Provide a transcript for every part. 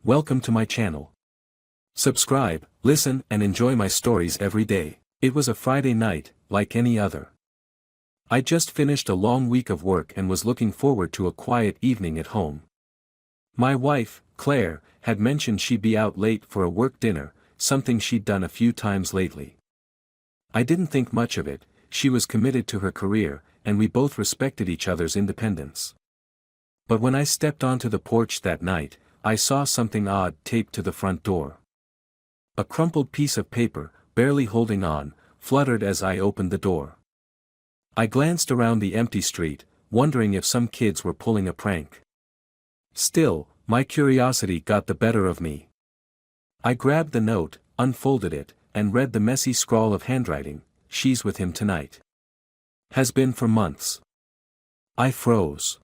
Welcome to my channel. Subscribe, listen and enjoy my stories every day. It was a Friday night, like any other. I just finished a long week of work and was looking forward to a quiet evening at home. My wife, Claire, had mentioned she'd be out late for a work dinner, something she'd done a few times lately. I didn't think much of it. She was committed to her career, and we both respected each other's independence. But when I stepped onto the porch that night, I saw something odd taped to the front door. A crumpled piece of paper, barely holding on, fluttered as I opened the door. I glanced around the empty street, wondering if some kids were pulling a prank. Still, my curiosity got the better of me. I grabbed the note, unfolded it, and read the messy scrawl of handwriting. "She's with him tonight. Has been for months." I froze.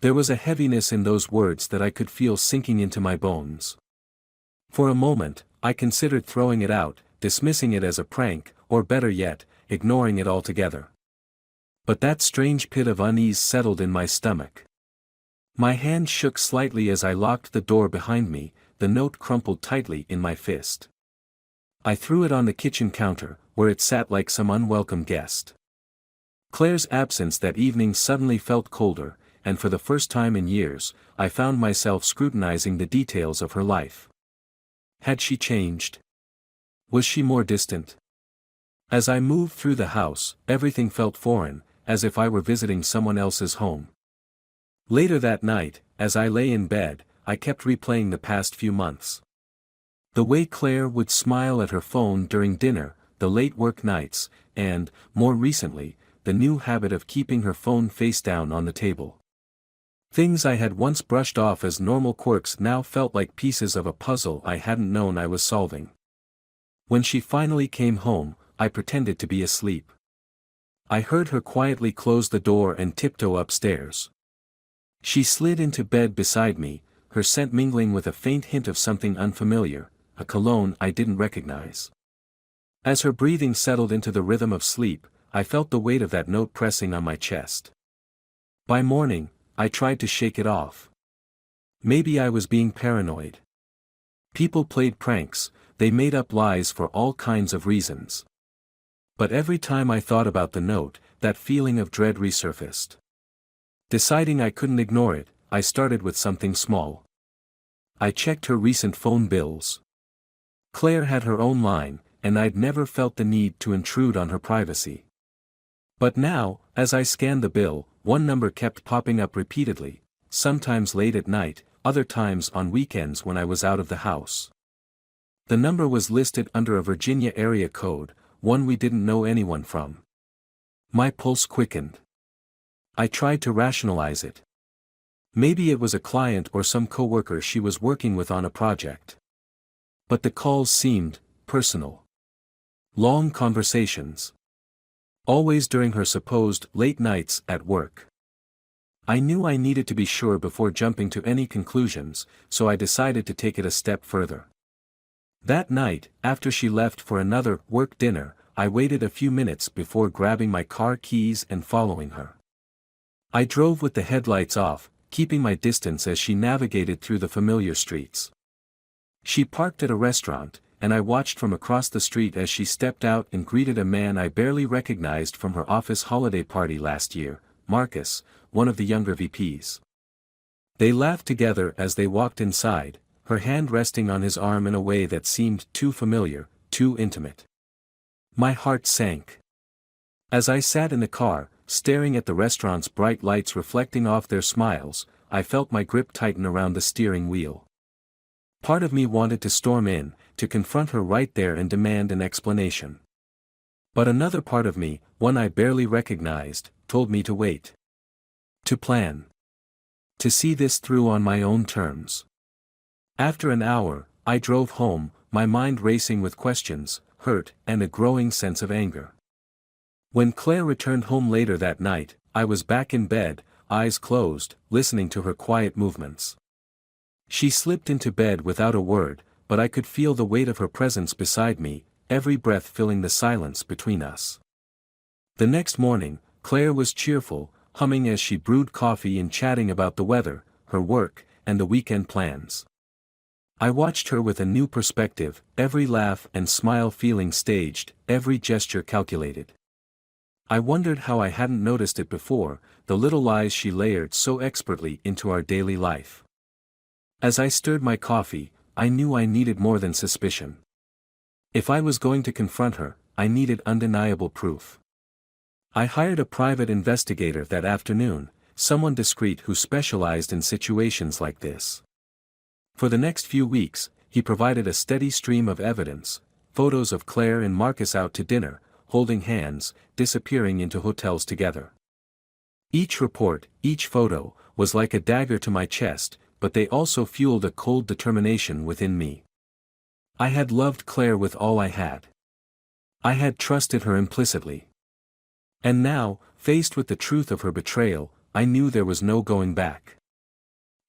There was a heaviness in those words that I could feel sinking into my bones. For a moment, I considered throwing it out, dismissing it as a prank, or better yet, ignoring it altogether. But that strange pit of unease settled in my stomach. My hand shook slightly as I locked the door behind me, the note crumpled tightly in my fist. I threw it on the kitchen counter, where it sat like some unwelcome guest. Claire's absence that evening suddenly felt colder, and for the first time in years, I found myself scrutinizing the details of her life. Had she changed? Was she more distant? As I moved through the house, everything felt foreign, as if I were visiting someone else's home. Later that night, as I lay in bed, I kept replaying the past few months. The way Claire would smile at her phone during dinner, the late work nights, and, more recently, the new habit of keeping her phone face down on the table. Things I had once brushed off as normal quirks now felt like pieces of a puzzle I hadn't known I was solving. When she finally came home, I pretended to be asleep. I heard her quietly close the door and tiptoe upstairs. She slid into bed beside me, her scent mingling with a faint hint of something unfamiliar, a cologne I didn't recognize. As her breathing settled into the rhythm of sleep, I felt the weight of that note pressing on my chest. By morning, I tried to shake it off. Maybe I was being paranoid. People played pranks, they made up lies for all kinds of reasons. But every time I thought about the note, that feeling of dread resurfaced. Deciding I couldn't ignore it, I started with something small. I checked her recent phone bills. Claire had her own line, and I'd never felt the need to intrude on her privacy. But now, as I scanned the bill, one number kept popping up repeatedly, sometimes late at night, other times on weekends when I was out of the house. The number was listed under a Virginia area code, one we didn't know anyone from. My pulse quickened. I tried to rationalize it. Maybe it was a client or some coworker she was working with on a project. But the calls seemed personal. Long conversations. Always during her supposed late nights at work. I knew I needed to be sure before jumping to any conclusions, so I decided to take it a step further. That night, after she left for another work dinner, I waited a few minutes before grabbing my car keys and following her. I drove with the headlights off, keeping my distance as she navigated through the familiar streets. She parked at a restaurant, and I watched from across the street as she stepped out and greeted a man I barely recognized from her office holiday party last year, Marcus, one of the younger VPs. They laughed together as they walked inside, her hand resting on his arm in a way that seemed too familiar, too intimate. My heart sank. As I sat in the car, staring at the restaurant's bright lights reflecting off their smiles, I felt my grip tighten around the steering wheel. Part of me wanted to storm in, to confront her right there and demand an explanation. But another part of me, one I barely recognized, told me to wait. To plan. To see this through on my own terms. After an hour, I drove home, my mind racing with questions, hurt, and a growing sense of anger. When Claire returned home later that night, I was back in bed, eyes closed, listening to her quiet movements. She slipped into bed without a word, but I could feel the weight of her presence beside me, every breath filling the silence between us. The next morning, Claire was cheerful, humming as she brewed coffee and chatting about the weather, her work, and the weekend plans. I watched her with a new perspective, every laugh and smile feeling staged, every gesture calculated. I wondered how I hadn't noticed it before, the little lies she layered so expertly into our daily life. As I stirred my coffee, I knew I needed more than suspicion. If I was going to confront her, I needed undeniable proof. I hired a private investigator that afternoon, someone discreet who specialized in situations like this. For the next few weeks, he provided a steady stream of evidence, photos of Claire and Marcus out to dinner, holding hands, disappearing into hotels together. Each report, each photo, was like a dagger to my chest, but they also fueled a cold determination within me. I had loved Claire with all I had. I had trusted her implicitly. And now, faced with the truth of her betrayal, I knew there was no going back.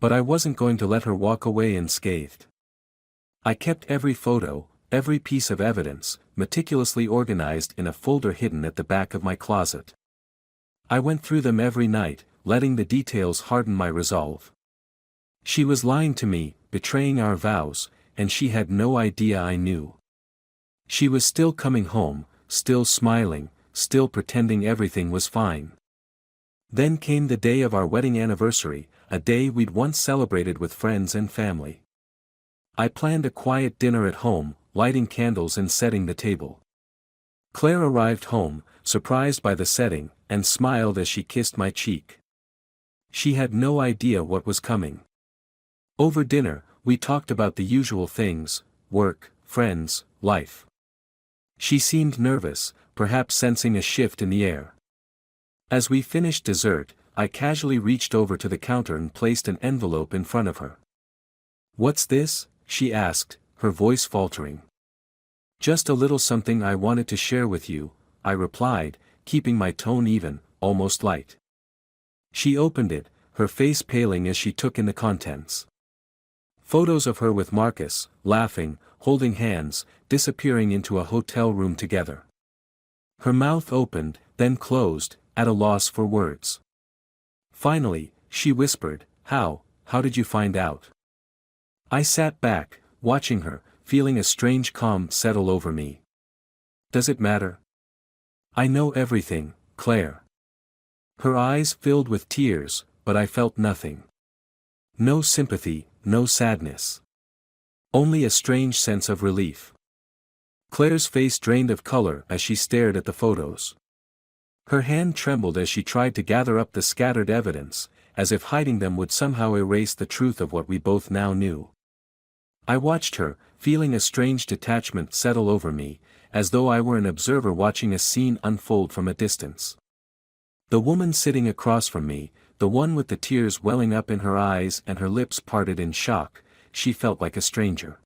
But I wasn't going to let her walk away unscathed. I kept every photo, every piece of evidence, meticulously organized in a folder hidden at the back of my closet. I went through them every night, letting the details harden my resolve. She was lying to me, betraying our vows, and she had no idea I knew. She was still coming home, still smiling, still pretending everything was fine. Then came the day of our wedding anniversary, a day we'd once celebrated with friends and family. I planned a quiet dinner at home, lighting candles and setting the table. Claire arrived home, surprised by the setting, and smiled as she kissed my cheek. She had no idea what was coming. Over dinner, we talked about the usual things: work, friends, life. She seemed nervous, perhaps sensing a shift in the air. As we finished dessert, I casually reached over to the counter and placed an envelope in front of her. "What's this?" she asked, her voice faltering. "Just a little something I wanted to share with you," I replied, keeping my tone even, almost light. She opened it, her face paling as she took in the contents. Photos of her with Marcus, laughing, holding hands, disappearing into a hotel room together. Her mouth opened, then closed, at a loss for words. Finally, she whispered, How did you find out?" I sat back, watching her, feeling a strange calm settle over me. "Does it matter?" "I know everything, Claire." Her eyes filled with tears, but I felt nothing. No sympathy, no sadness. Only a strange sense of relief. Claire's face drained of color as she stared at the photos. Her hand trembled as she tried to gather up the scattered evidence, as if hiding them would somehow erase the truth of what we both now knew. I watched her, feeling a strange detachment settle over me, as though I were an observer watching a scene unfold from a distance. The woman sitting across from me, the one with the tears welling up in her eyes and her lips parted in shock, she felt like a stranger.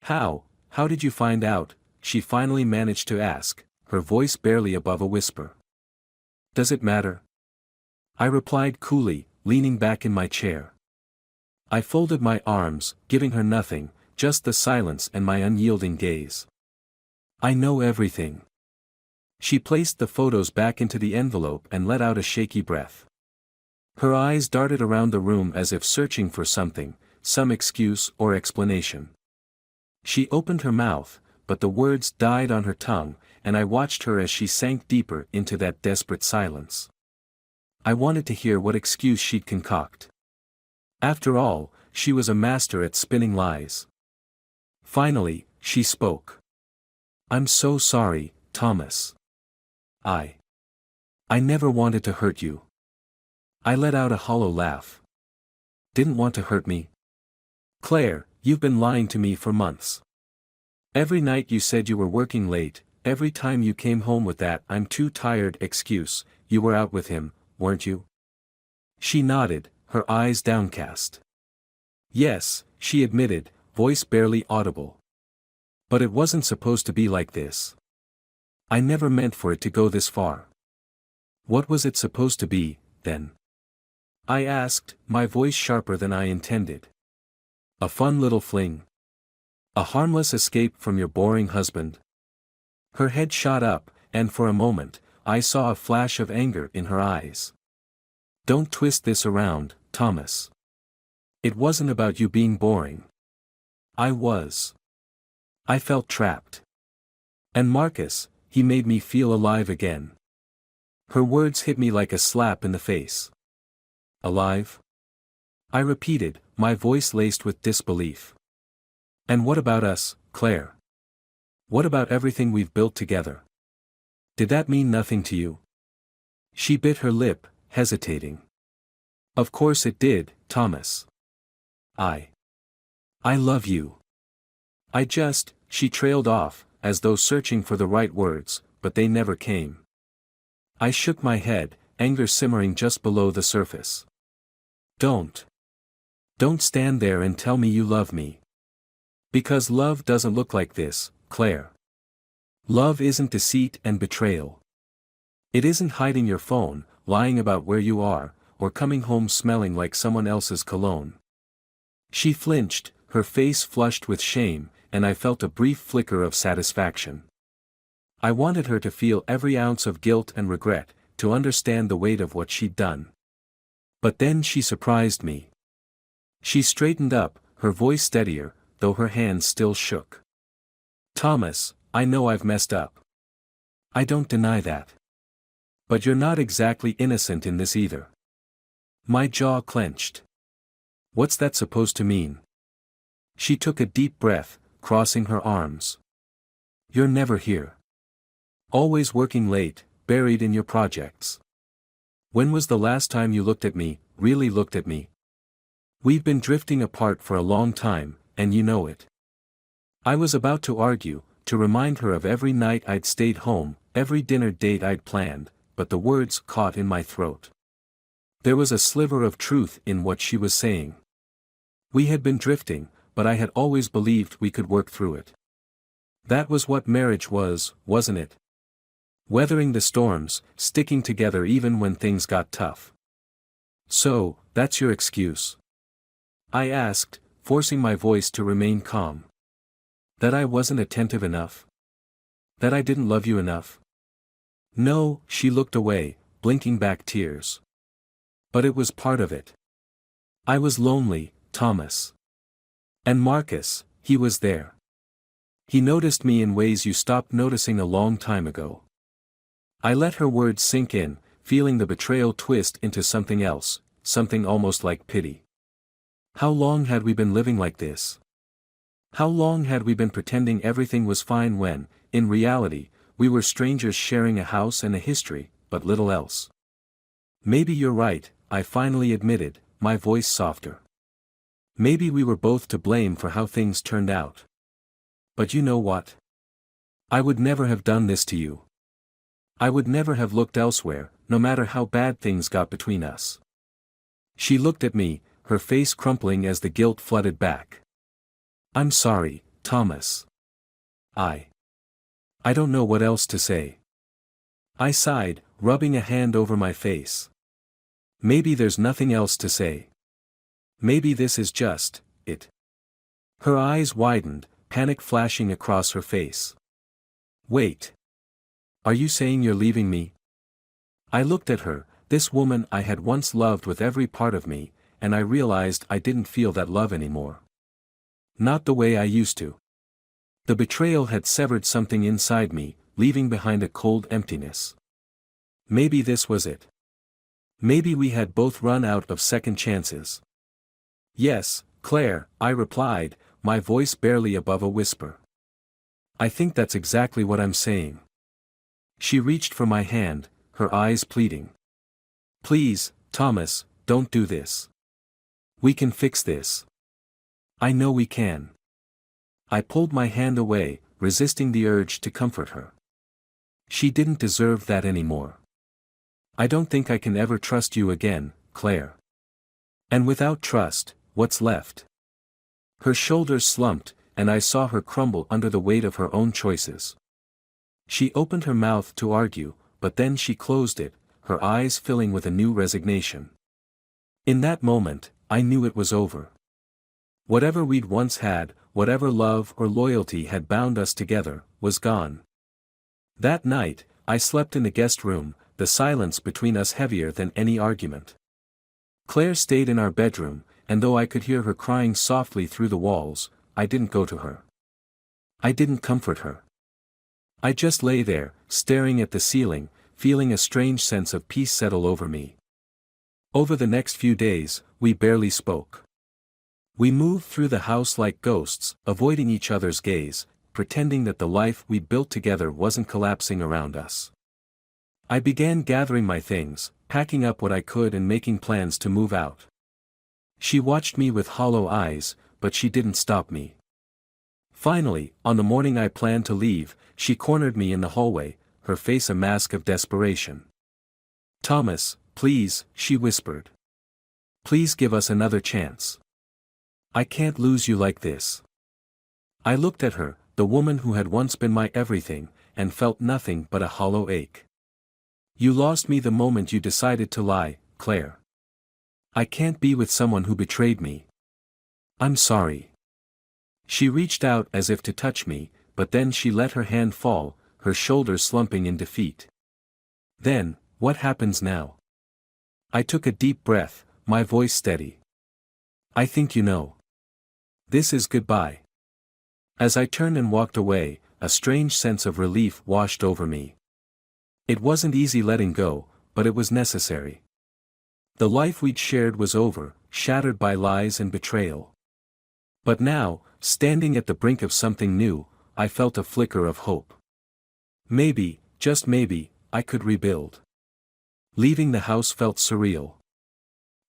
How did you find out?" she finally managed to ask, her voice barely above a whisper. "Does it matter?" I replied coolly, leaning back in my chair. I folded my arms, giving her nothing, just the silence and my unyielding gaze. "I know everything." She placed the photos back into the envelope and let out a shaky breath. Her eyes darted around the room as if searching for something, some excuse or explanation. She opened her mouth, but the words died on her tongue, and I watched her as she sank deeper into that desperate silence. I wanted to hear what excuse she'd concoct. After all, she was a master at spinning lies. Finally, she spoke. "I'm so sorry, Thomas. I never wanted to hurt you." I let out a hollow laugh. "Didn't want to hurt me? Claire, you've been lying to me for months. Every night you said you were working late, every time you came home with that 'I'm too tired' excuse, you were out with him, weren't you?" She nodded, her eyes downcast. "Yes," she admitted, voice barely audible. "But it wasn't supposed to be like this. I never meant for it to go this far." "What was it supposed to be, then?" I asked, my voice sharper than I intended. "A fun little fling? A harmless escape from your boring husband?" Her head shot up, and for a moment, I saw a flash of anger in her eyes. "Don't twist this around, Thomas. It wasn't about you being boring. I was. I felt trapped. And Marcus, he made me feel alive again. Her words hit me like a slap in the face. Alive? I repeated, my voice laced with disbelief. And what about us, Claire? What about everything we've built together? Did that mean nothing to you? She bit her lip, hesitating. Of course it did, Thomas. I love you. She trailed off, as though searching for the right words, but they never came. I shook my head, anger simmering just below the surface. Don't stand there and tell me you love me. Because love doesn't look like this, Claire. Love isn't deceit and betrayal. It isn't hiding your phone, lying about where you are, or coming home smelling like someone else's cologne. She flinched, her face flushed with shame, and I felt a brief flicker of satisfaction. I wanted her to feel every ounce of guilt and regret, to understand the weight of what she'd done. But then she surprised me. She straightened up, her voice steadier, though her hands still shook. Thomas, I know I've messed up. I don't deny that. But you're not exactly innocent in this either. My jaw clenched. What's that supposed to mean? She took a deep breath, crossing her arms. You're never here. Always working late, buried in your projects. When was the last time you looked at me, really looked at me? We've been drifting apart for a long time, and you know it. I was about to argue, to remind her of every night I'd stayed home, every dinner date I'd planned, but the words caught in my throat. There was a sliver of truth in what she was saying. We had been drifting, but I had always believed we could work through it. That was what marriage was, wasn't it? Weathering the storms, sticking together even when things got tough. So, that's your excuse? I asked, forcing my voice to remain calm. That I wasn't attentive enough? That I didn't love you enough? No, she looked away, blinking back tears. But it was part of it. I was lonely, Thomas. And Marcus, he was there. He noticed me in ways you stopped noticing a long time ago. I let her words sink in, feeling the betrayal twist into something else, something almost like pity. How long had we been living like this? How long had we been pretending everything was fine when, in reality, we were strangers sharing a house and a history, but little else? Maybe you're right, I finally admitted, my voice softer. Maybe we were both to blame for how things turned out. But you know what? I would never have done this to you. I would never have looked elsewhere, no matter how bad things got between us. She looked at me, her face crumpling as the guilt flooded back. I'm sorry, Thomas. I don't know what else to say. I sighed, rubbing a hand over my face. Maybe there's nothing else to say. Maybe this is just it. Her eyes widened, panic flashing across her face. Wait. Are you saying you're leaving me? I looked at her, this woman I had once loved with every part of me, and I realized I didn't feel that love anymore. Not the way I used to. The betrayal had severed something inside me, leaving behind a cold emptiness. Maybe this was it. Maybe we had both run out of second chances. Yes, Claire, I replied, my voice barely above a whisper. I think that's exactly what I'm saying. She reached for my hand, her eyes pleading. Please, Thomas, don't do this. We can fix this. I know we can. I pulled my hand away, resisting the urge to comfort her. She didn't deserve that anymore. I don't think I can ever trust you again, Claire. And without trust, what's left? Her shoulders slumped, and I saw her crumble under the weight of her own choices. She opened her mouth to argue, but then she closed it, her eyes filling with a new resignation. In that moment, I knew it was over. Whatever we'd once had, whatever love or loyalty had bound us together, was gone. That night, I slept in the guest room, the silence between us heavier than any argument. Claire stayed in our bedroom, and though I could hear her crying softly through the walls, I didn't go to her. I didn't comfort her. I just lay there, staring at the ceiling, feeling a strange sense of peace settle over me. Over the next few days, we barely spoke. We moved through the house like ghosts, avoiding each other's gaze, pretending that the life we built together wasn't collapsing around us. I began gathering my things, packing up what I could and making plans to move out. She watched me with hollow eyes, but she didn't stop me. Finally, on the morning I planned to leave, she cornered me in the hallway, her face a mask of desperation. "Thomas, please," she whispered. "Please give us another chance. I can't lose you like this." I looked at her, the woman who had once been my everything, and felt nothing but a hollow ache. "You lost me the moment you decided to lie, Claire. I can't be with someone who betrayed me. I'm sorry." She reached out as if to touch me, but then she let her hand fall, her shoulders slumping in defeat. "Then, what happens now?" I took a deep breath, my voice steady. "I think you know. This is goodbye." As I turned and walked away, a strange sense of relief washed over me. It wasn't easy letting go, but it was necessary. The life we'd shared was over, shattered by lies and betrayal. But now, standing at the brink of something new, I felt a flicker of hope. Maybe, just maybe, I could rebuild. Leaving the house felt surreal.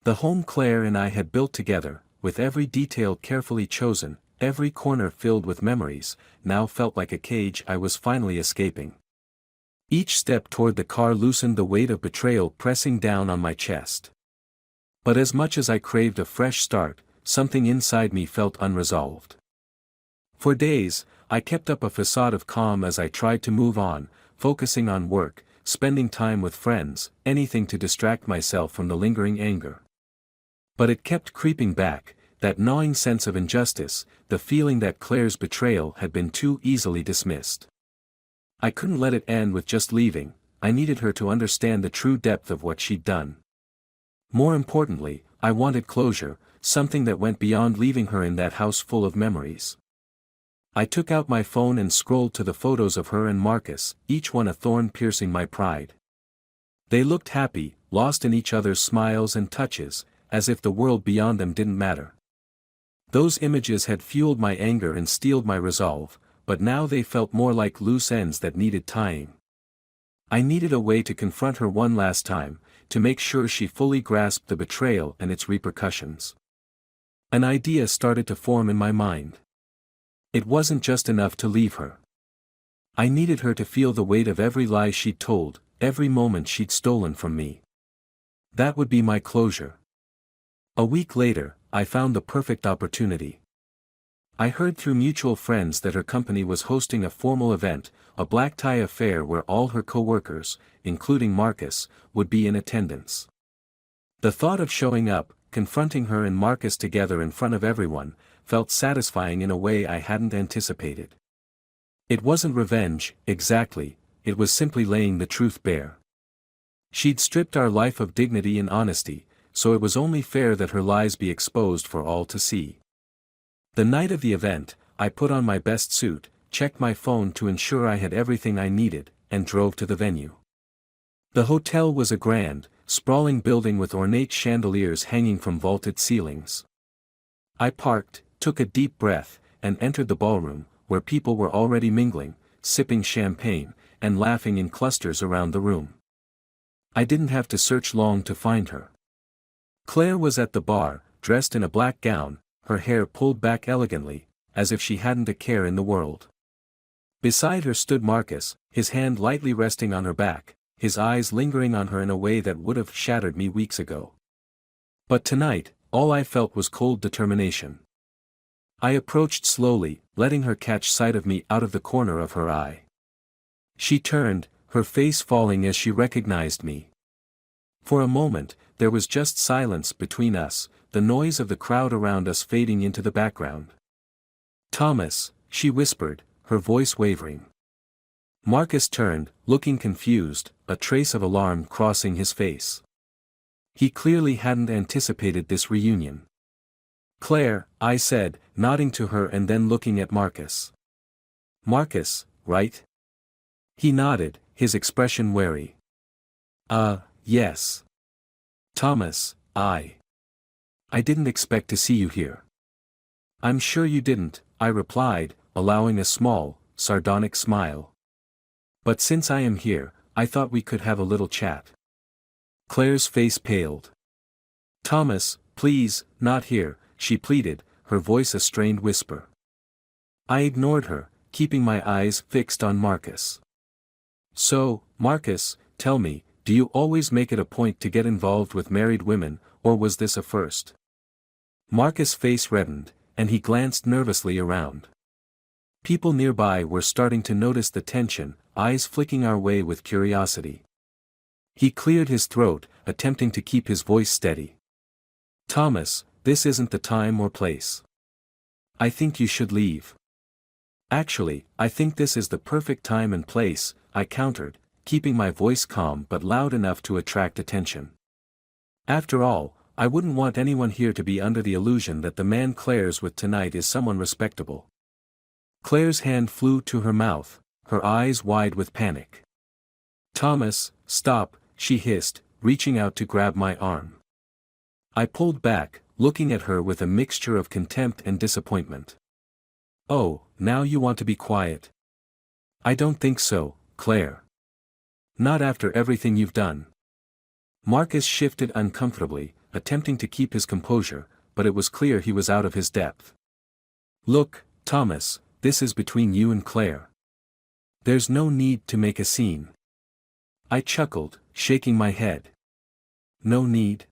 The home Claire and I had built together, with every detail carefully chosen, every corner filled with memories, now felt like a cage I was finally escaping. Each step toward the car loosened the weight of betrayal pressing down on my chest. But as much as I craved a fresh start, something inside me felt unresolved. For days, I kept up a facade of calm as I tried to move on, focusing on work, spending time with friends, anything to distract myself from the lingering anger. But it kept creeping back, that gnawing sense of injustice, the feeling that Claire's betrayal had been too easily dismissed. I couldn't let it end with just leaving, I needed her to understand the true depth of what she'd done. More importantly, I wanted closure, something that went beyond leaving her in that house full of memories. I took out my phone and scrolled to the photos of her and Marcus, each one a thorn piercing my pride. They looked happy, lost in each other's smiles and touches, as if the world beyond them didn't matter. Those images had fueled my anger and steeled my resolve, but now they felt more like loose ends that needed tying. I needed a way to confront her one last time, to make sure she fully grasped the betrayal and its repercussions. An idea started to form in my mind. It wasn't just enough to leave her. I needed her to feel the weight of every lie she'd told, every moment she'd stolen from me. That would be my closure. A week later, I found the perfect opportunity. I heard through mutual friends that her company was hosting a formal event, a black tie affair where all her co-workers, including Marcus, would be in attendance. The thought of showing up, confronting her and Marcus together in front of everyone, felt satisfying in a way I hadn't anticipated. It wasn't revenge, exactly, it was simply laying the truth bare. She'd stripped our life of dignity and honesty, so it was only fair that her lies be exposed for all to see. The night of the event, I put on my best suit, checked my phone to ensure I had everything I needed, and drove to the venue. The hotel was a grand, sprawling building with ornate chandeliers hanging from vaulted ceilings. I parked, took a deep breath, and entered the ballroom, where people were already mingling, sipping champagne, and laughing in clusters around the room. I didn't have to search long to find her. Claire was at the bar, dressed in a black gown, her hair pulled back elegantly, as if she hadn't a care in the world. Beside her stood Marcus, his hand lightly resting on her back, his eyes lingering on her in a way that would have shattered me weeks ago. But tonight, all I felt was cold determination. I approached slowly, letting her catch sight of me out of the corner of her eye. She turned, her face falling as she recognized me. For a moment, there was just silence between us, the noise of the crowd around us fading into the background. "Thomas," she whispered, her voice wavering. Marcus turned, looking confused, a trace of alarm crossing his face. He clearly hadn't anticipated this reunion. Claire, I said, nodding to her and then looking at Marcus. Marcus, right? He nodded, his expression wary. Yes. Thomas, I didn't expect to see you here. I'm sure you didn't, I replied, allowing a small, sardonic smile. But since I am here, I thought we could have a little chat. Claire's face paled. Thomas, please, not here, she pleaded, her voice a strained whisper. I ignored her, keeping my eyes fixed on Marcus. So, Marcus, tell me, do you always make it a point to get involved with married women, or was this a first? Marcus' face reddened, and he glanced nervously around. People nearby were starting to notice the tension, eyes flicking our way with curiosity. He cleared his throat, attempting to keep his voice steady. Thomas, this isn't the time or place. I think you should leave. Actually, I think this is the perfect time and place, I countered, keeping my voice calm but loud enough to attract attention. After all, I wouldn't want anyone here to be under the illusion that the man Claire's with tonight is someone respectable. Claire's hand flew to her mouth, her eyes wide with panic. Thomas, stop, she hissed, reaching out to grab my arm. I pulled back, looking at her with a mixture of contempt and disappointment. Oh, now you want to be quiet? I don't think so, Claire. Not after everything you've done. Marcus shifted uncomfortably, attempting to keep his composure, but it was clear he was out of his depth. Look, Thomas, this is between you and Claire. There's no need to make a scene. I chuckled, shaking my head. No need?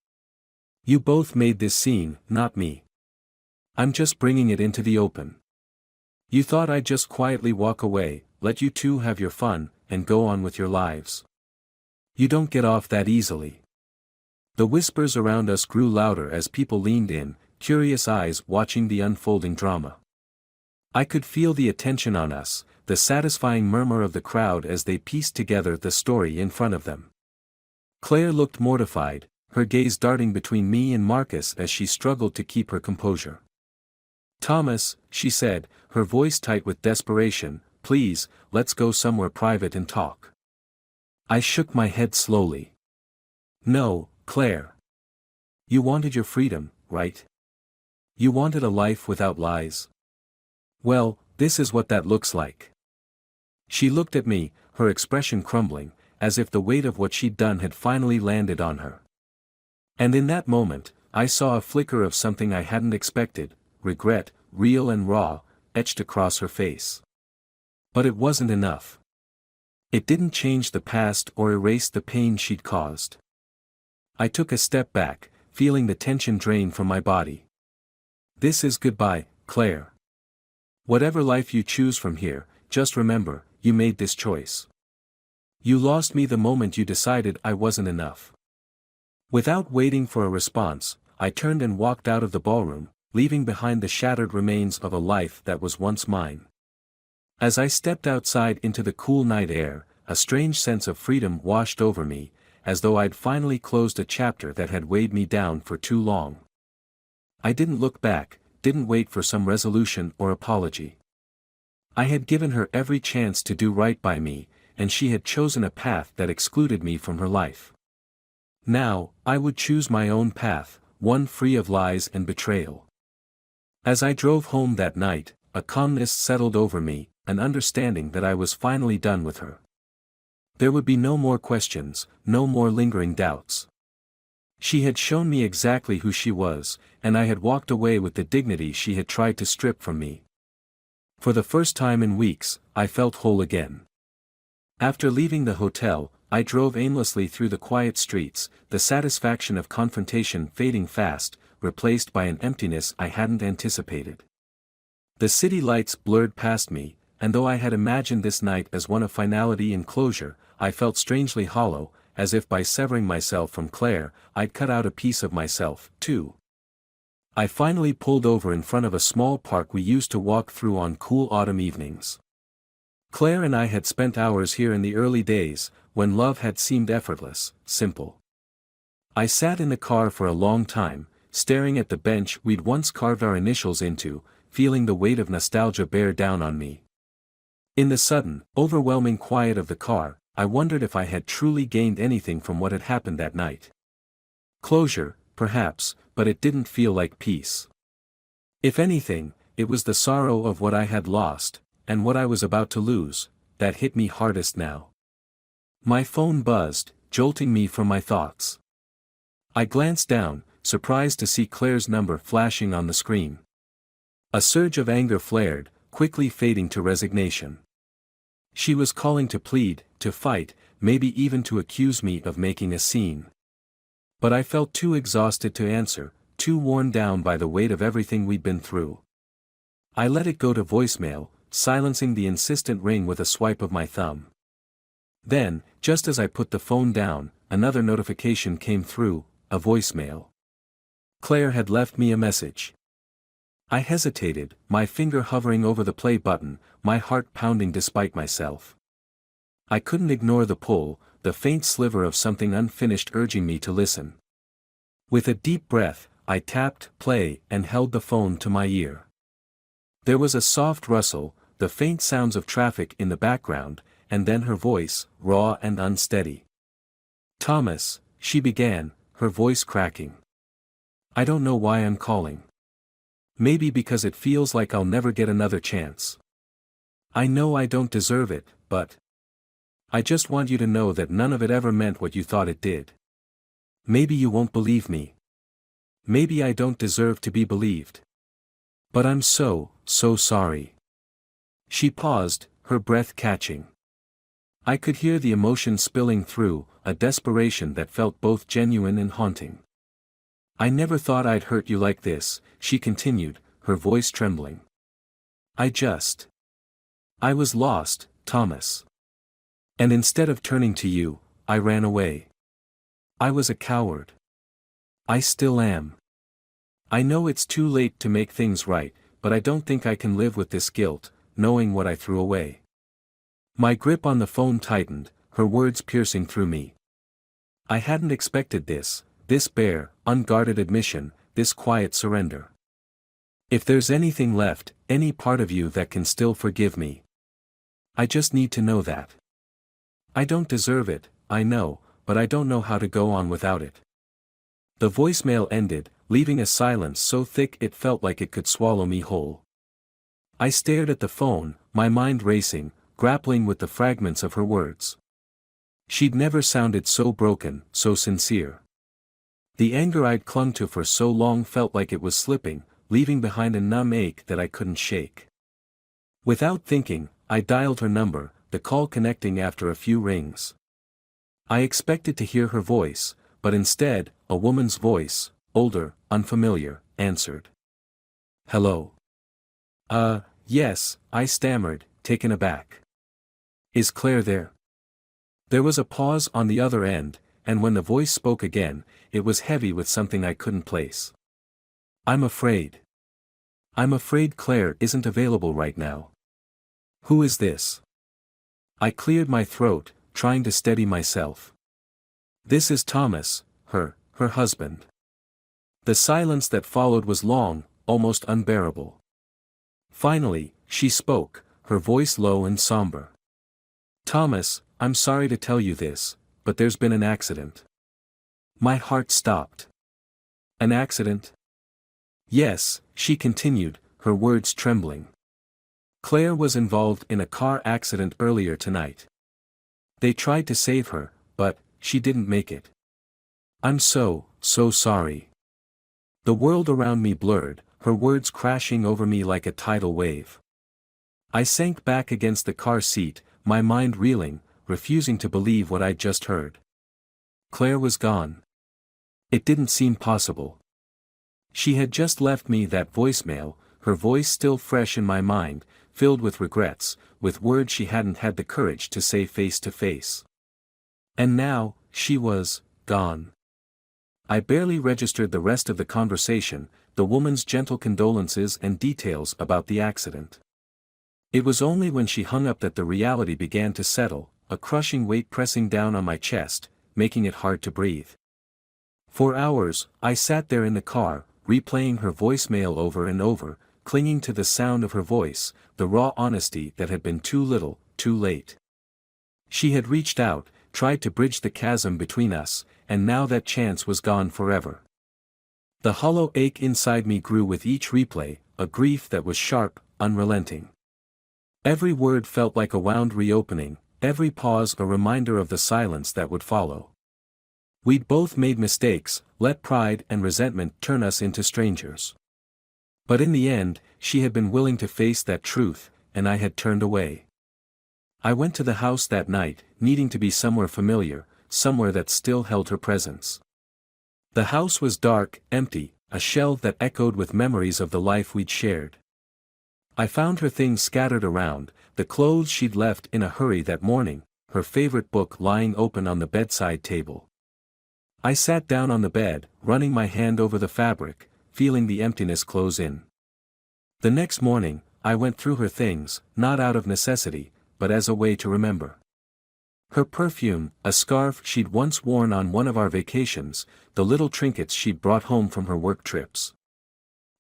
You both made this scene, not me. I'm just bringing it into the open. You thought I'd just quietly walk away, let you two have your fun, and go on with your lives. You don't get off that easily. The whispers around us grew louder as people leaned in, curious eyes watching the unfolding drama. I could feel the attention on us, the satisfying murmur of the crowd as they pieced together the story in front of them. Claire looked mortified, her gaze darting between me and Marcus as she struggled to keep her composure. Thomas, she said, her voice tight with desperation, please, let's go somewhere private and talk. I shook my head slowly. No, Claire. You wanted your freedom, right? You wanted a life without lies. Well, this is what that looks like. She looked at me, her expression crumbling, as if the weight of what she'd done had finally landed on her. And in that moment, I saw a flicker of something I hadn't expected, regret, real and raw, etched across her face. But it wasn't enough. It didn't change the past or erase the pain she'd caused. I took a step back, feeling the tension drain from my body. This is goodbye, Claire. Whatever life you choose from here, just remember, you made this choice. You lost me the moment you decided I wasn't enough. Without waiting for a response, I turned and walked out of the ballroom, leaving behind the shattered remains of a life that was once mine. As I stepped outside into the cool night air, a strange sense of freedom washed over me, as though I'd finally closed a chapter that had weighed me down for too long. I didn't look back, didn't wait for some resolution or apology. I had given her every chance to do right by me, and she had chosen a path that excluded me from her life. Now, I would choose my own path, one free of lies and betrayal. As I drove home that night, a calmness settled over me, an understanding that I was finally done with her. There would be no more questions, no more lingering doubts. She had shown me exactly who she was, and I had walked away with the dignity she had tried to strip from me. For the first time in weeks, I felt whole again. After leaving the hotel, I drove aimlessly through the quiet streets, the satisfaction of confrontation fading fast, replaced by an emptiness I hadn't anticipated. The city lights blurred past me, and though I had imagined this night as one of finality and closure, I felt strangely hollow, as if by severing myself from Claire, I'd cut out a piece of myself, too. I finally pulled over in front of a small park we used to walk through on cool autumn evenings. Claire and I had spent hours here in the early days, when love had seemed effortless, simple. I sat in the car for a long time, staring at the bench we'd once carved our initials into, feeling the weight of nostalgia bear down on me. In the sudden, overwhelming quiet of the car, I wondered if I had truly gained anything from what had happened that night. Closure, perhaps, but it didn't feel like peace. If anything, it was the sorrow of what I had lost, and what I was about to lose, that hit me hardest now. My phone buzzed, jolting me from my thoughts. I glanced down, surprised to see Claire's number flashing on the screen. A surge of anger flared, quickly fading to resignation. She was calling to plead, to fight, maybe even to accuse me of making a scene. But I felt too exhausted to answer, too worn down by the weight of everything we'd been through. I let it go to voicemail, silencing the insistent ring with a swipe of my thumb. Then, just as I put the phone down, another notification came through, a voicemail. Claire had left me a message. I hesitated, my finger hovering over the play button, my heart pounding despite myself. I couldn't ignore the pull, the faint sliver of something unfinished urging me to listen. With a deep breath, I tapped play and held the phone to my ear. There was a soft rustle, the faint sounds of traffic in the background, and then her voice, raw and unsteady. "Thomas," she began, her voice cracking. "I don't know why I'm calling. Maybe because it feels like I'll never get another chance. I know I don't deserve it, but I just want you to know that none of it ever meant what you thought it did. Maybe you won't believe me. Maybe I don't deserve to be believed. But I'm so sorry." She paused, her breath catching. I could hear the emotion spilling through, a desperation that felt both genuine and haunting. "I never thought I'd hurt you like this," she continued, her voice trembling. I was lost, Thomas. And instead of turning to you, I ran away. I was a coward. I still am. I know it's too late to make things right, but I don't think I can live with this guilt, knowing what I threw away. My grip on the phone tightened, her words piercing through me. I hadn't expected this bare, unguarded admission, this quiet surrender. If there's anything left, any part of you that can still forgive me, I just need to know that. I don't deserve it, I know, but I don't know how to go on without it. The voicemail ended, leaving a silence so thick it felt like it could swallow me whole. I stared at the phone, my mind racing, grappling with the fragments of her words. She'd never sounded so broken, so sincere. The anger I'd clung to for so long felt like it was slipping, leaving behind a numb ache that I couldn't shake. Without thinking, I dialed her number, the call connecting after a few rings. I expected to hear her voice, but instead, a woman's voice, older, unfamiliar, answered. "Hello." Yes," I stammered, taken aback. "Is Claire there?" There was a pause on the other end, and when the voice spoke again, it was heavy with something I couldn't place. I'm afraid Claire isn't available right now." "Who is this?" I cleared my throat, trying to steady myself. "This is Thomas, her husband." The silence that followed was long, almost unbearable. Finally, she spoke, her voice low and somber. "Thomas, I'm sorry to tell you this, but there's been an accident." My heart stopped. "An accident?" "Yes," she continued, her words trembling. "Claire was involved in a car accident earlier tonight. They tried to save her, but she didn't make it. I'm so sorry." The world around me blurred, her words crashing over me like a tidal wave. I sank back against the car seat, my mind reeling, refusing to believe what I'd just heard. Claire was gone. It didn't seem possible. She had just left me that voicemail, her voice still fresh in my mind, filled with regrets, with words she hadn't had the courage to say face to face. And now, she was gone. I barely registered the rest of the conversation, the woman's gentle condolences and details about the accident. It was only when she hung up that the reality began to settle, a crushing weight pressing down on my chest, making it hard to breathe. For hours, I sat there in the car, replaying her voicemail over and over, clinging to the sound of her voice, the raw honesty that had been too little, too late. She had reached out, tried to bridge the chasm between us, and now that chance was gone forever. The hollow ache inside me grew with each replay, a grief that was sharp, unrelenting. Every word felt like a wound reopening, every pause a reminder of the silence that would follow. We'd both made mistakes, let pride and resentment turn us into strangers. But in the end, she had been willing to face that truth, and I had turned away. I went to the house that night, needing to be somewhere familiar, somewhere that still held her presence. The house was dark, empty, a shell that echoed with memories of the life we'd shared. I found her things scattered around, the clothes she'd left in a hurry that morning, her favorite book lying open on the bedside table. I sat down on the bed, running my hand over the fabric, feeling the emptiness close in. The next morning, I went through her things, not out of necessity, but as a way to remember. Her perfume, a scarf she'd once worn on one of our vacations, the little trinkets she'd brought home from her work trips.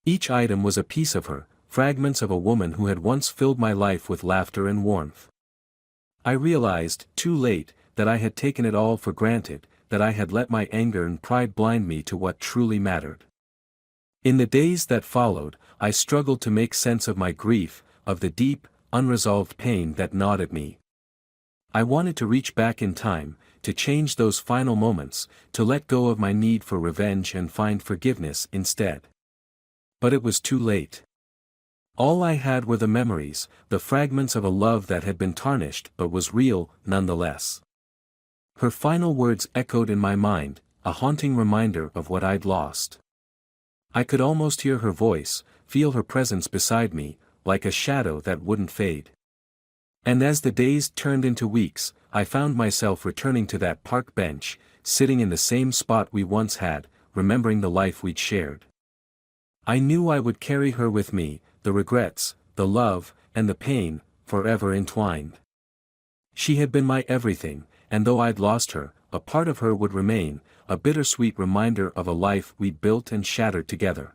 Each item was a piece of her, fragments of a woman who had once filled my life with laughter and warmth. I realized, too late, that I had taken it all for granted, that I had let my anger and pride blind me to what truly mattered. In the days that followed, I struggled to make sense of my grief, of the deep, unresolved pain that gnawed at me. I wanted to reach back in time, to change those final moments, to let go of my need for revenge and find forgiveness instead. But it was too late. All I had were the memories, the fragments of a love that had been tarnished but was real, nonetheless. Her final words echoed in my mind, a haunting reminder of what I'd lost. I could almost hear her voice, feel her presence beside me, like a shadow that wouldn't fade. And as the days turned into weeks, I found myself returning to that park bench, sitting in the same spot we once had, remembering the life we'd shared. I knew I would carry her with me, the regrets, the love, and the pain, forever entwined. She had been my everything, and though I'd lost her, a part of her would remain, a bittersweet reminder of a life we'd built and shattered together.